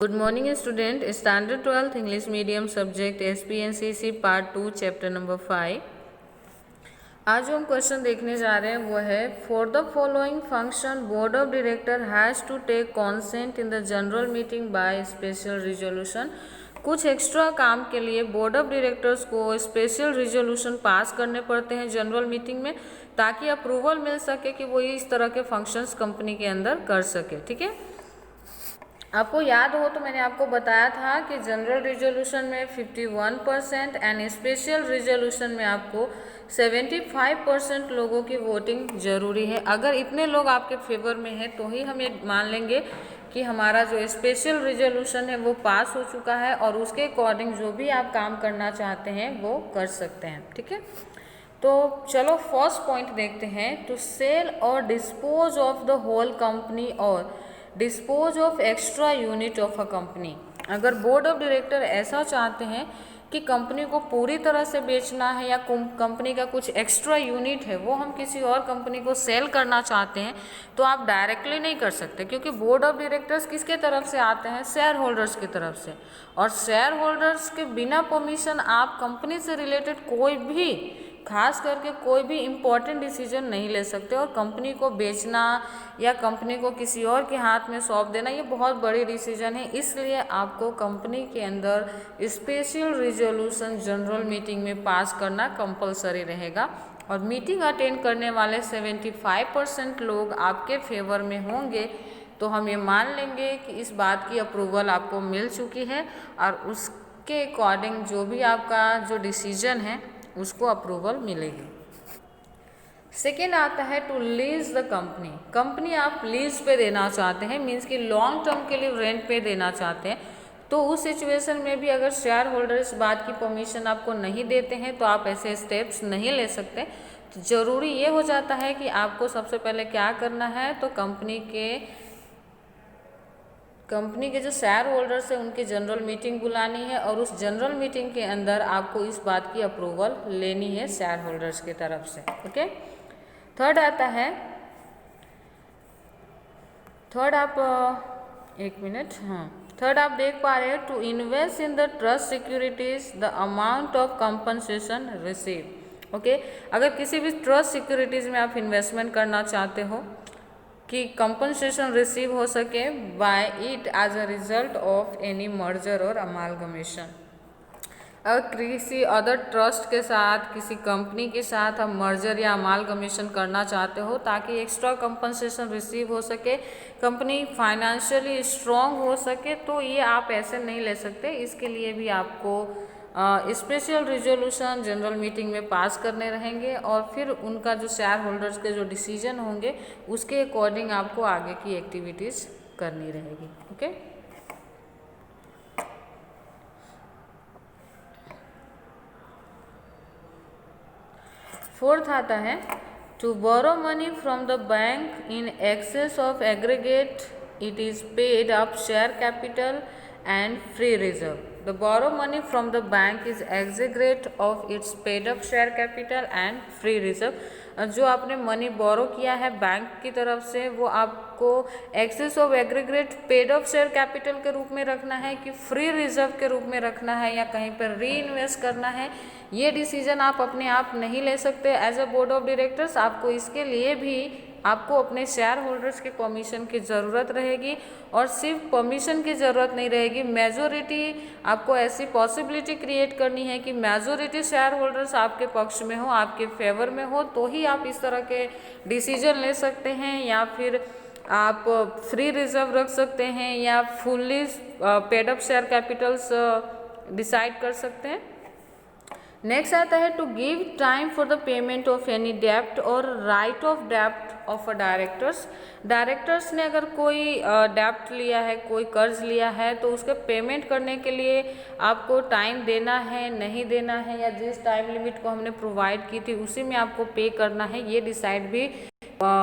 Good morning student. Standard 12th English medium subject SPNCC part 2 chapter number 5। आज जो हम question देखने जा रहे हैं वो है for the following function board of director has to take consent in the general meeting by special resolution. कुछ एक्स्ट्रा काम के लिए बोर्ड ऑफ डायरेक्टर्स को स्पेशल रिजोल्यूशन पास करने पड़ते हैं जनरल मीटिंग में, ताकि अप्रूवल मिल सके कि वो इस तरह के फंक्शंस कंपनी के अंदर कर सके। ठीक है, आपको याद हो तो मैंने आपको बताया था कि जनरल रिजोल्यूशन में 51% एंड स्पेशल रिजोल्यूशन में आपको 75% लोगों की वोटिंग जरूरी है। अगर इतने लोग आपके फेवर में हैं तो ही हम ये मान लेंगे कि हमारा जो स्पेशल रिजोल्यूशन है वो पास हो चुका है और उसके अकॉर्डिंग जो भी आप काम करना चाहते हैं वो कर सकते हैं। ठीक है, तो चलो फर्स्ट पॉइंट देखते हैं। टू सेल और dispose of the whole company और dispose of extra unit of a company. अगर बोर्ड ऑफ डायरेक्टर ऐसा चाहते हैं कि कंपनी को पूरी तरह से बेचना है या कंपनी का कुछ एक्स्ट्रा यूनिट है वो हम किसी और कंपनी को सेल करना चाहते हैं, तो आप डायरेक्टली नहीं कर सकते, क्योंकि बोर्ड ऑफ डायरेक्टर्स किसके तरफ से आते हैं? शेयर होल्डर्स की तरफ से, और शेयर होल्डर्स के बिना परमिशन आप कंपनी से रिलेटेड कोई भी, खास करके कोई भी इम्पोर्टेंट डिसीजन नहीं ले सकते। और कंपनी को बेचना या कंपनी को किसी और के हाथ में सौंप देना ये बहुत बड़ी डिसीजन है, इसलिए आपको कंपनी के अंदर स्पेशल रिजोल्यूशन जनरल मीटिंग में पास करना कंपलसरी रहेगा। और मीटिंग अटेंड करने वाले 75% लोग आपके फेवर में होंगे, तो हम ये मान लेंगे कि इस बात की अप्रूवल आपको मिल चुकी है और उसके अकॉर्डिंग जो भी आपका जो डिसीजन है उसको अप्रूवल मिलेगी। सेकेंड आता है to lease the company. Company आप लीज पे देना चाहते हैं, मीन्स कि लॉन्ग टर्म के लिए रेंट पे देना चाहते हैं, तो उस सिचुएशन में भी अगर शेयर होल्डर इस बात की परमिशन आपको नहीं देते हैं तो आप ऐसे स्टेप्स नहीं ले सकते। तो ज़रूरी ये हो जाता है कि आपको सबसे पहले क्या करना है, तो कंपनी के जो शेयर होल्डर्स है उनकी जनरल मीटिंग बुलानी है और उस जनरल मीटिंग के अंदर आपको इस बात की अप्रूवल लेनी है शेयर होल्डर्स की तरफ से। ओके, थर्ड आता है, थर्ड आप एक मिनट, हाँ, थर्ड आप देख पा रहे हैं to invest in the trust securities the amount of compensation receive. Okay, अगर किसी भी ट्रस्ट सिक्योरिटीज में आप इन्वेस्टमेंट करना चाहते हो कि कंपनसेशन रिसीव हो सके by it as a result of any merger और अमालगमेशन। अगर किसी अदर ट्रस्ट के साथ, किसी कंपनी के साथ आप मर्जर या अमालगमेशन करना चाहते हो ताकि एक्स्ट्रा कंपनसेशन रिसीव हो सके, कंपनी फाइनेंशियली स्ट्रॉन्ग हो सके, तो ये आप ऐसे नहीं ले सकते। इसके लिए भी आपको स्पेशल रिजोल्यूशन जनरल मीटिंग में पास करने रहेंगे और फिर उनका जो शेयर होल्डर्स के जो डिसीजन होंगे उसके अकॉर्डिंग आपको आगे की एक्टिविटीज़ करनी रहेगी। ओके, फोर्थ आता है to borrow money from the bank in excess of aggregate it is paid up share capital and free reserve. The borrow money from the bank is exaggerate of its paid up share capital and free reserve. जो आपने money borrow किया है bank की तरफ से वो आपको excess of aggregate paid of share capital के रूप में रखना है कि फ्री रिजर्व के रूप में रखना है या कहीं पर री इन्वेस्ट करना है, ये डिसीजन आप अपने आप नहीं ले सकते as a board of directors. आपको इसके लिए भी आपको अपने शेयर होल्डर्स के परमिशन की ज़रूरत रहेगी, और सिर्फ परमिशन की ज़रूरत नहीं रहेगी, मेजोरिटी आपको ऐसी पॉसिबिलिटी क्रिएट करनी है कि मेजोरिटी शेयर होल्डर्स आपके पक्ष में हो, आपके फेवर में हो, तो ही आप इस तरह के डिसीजन ले सकते हैं। या फिर आप फ्री रिजर्व रख सकते हैं या fully paid up share capitals decide कर सकते हैं। नेक्स्ट आता है to give time for the payment of any डेप्ट और राइट ऑफ डेप्ट ऑफ अ डायरेक्टर्स ने अगर कोई डेप्ट लिया है, कोई कर्ज लिया है, तो उसके पेमेंट करने के लिए आपको टाइम देना है, नहीं देना है, या जिस टाइम लिमिट को हमने प्रोवाइड की थी उसी में आपको पे करना है, ये डिसाइड भी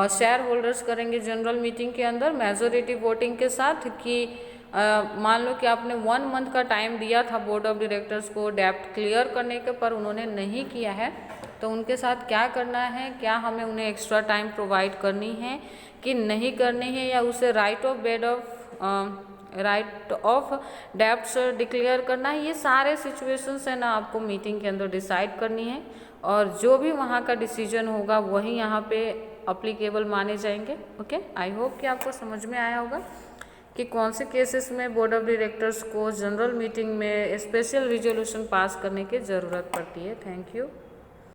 शेयर होल्डर्स करेंगे जनरल मीटिंग के अंदर मेजोरिटी वोटिंग के साथ। कि मान लो कि आपने 1 मंथ का टाइम दिया था बोर्ड ऑफ डायरेक्टर्स को डेप्ट क्लियर करने के, पर उन्होंने नहीं किया है, तो उनके साथ क्या करना है, क्या हमें उन्हें एक्स्ट्रा टाइम प्रोवाइड करनी है कि नहीं करनी है, या उसे राइट ऑफ डेब्ट्स डिक्लेयर करना है। ये सारे सिचुएशंस है ना आपको मीटिंग के अंदर डिसाइड करनी है, और जो भी वहाँ का डिसीजन होगा वही यहाँ पे अप्लीकेबल माने जाएंगे। ओके, आई होप कि आपको समझ में आया होगा कि कौन से केसेस में बोर्ड ऑफ डायरेक्टर्स को जनरल मीटिंग में स्पेशल रिजोल्यूशन पास करने की ज़रूरत पड़ती है। Thank you.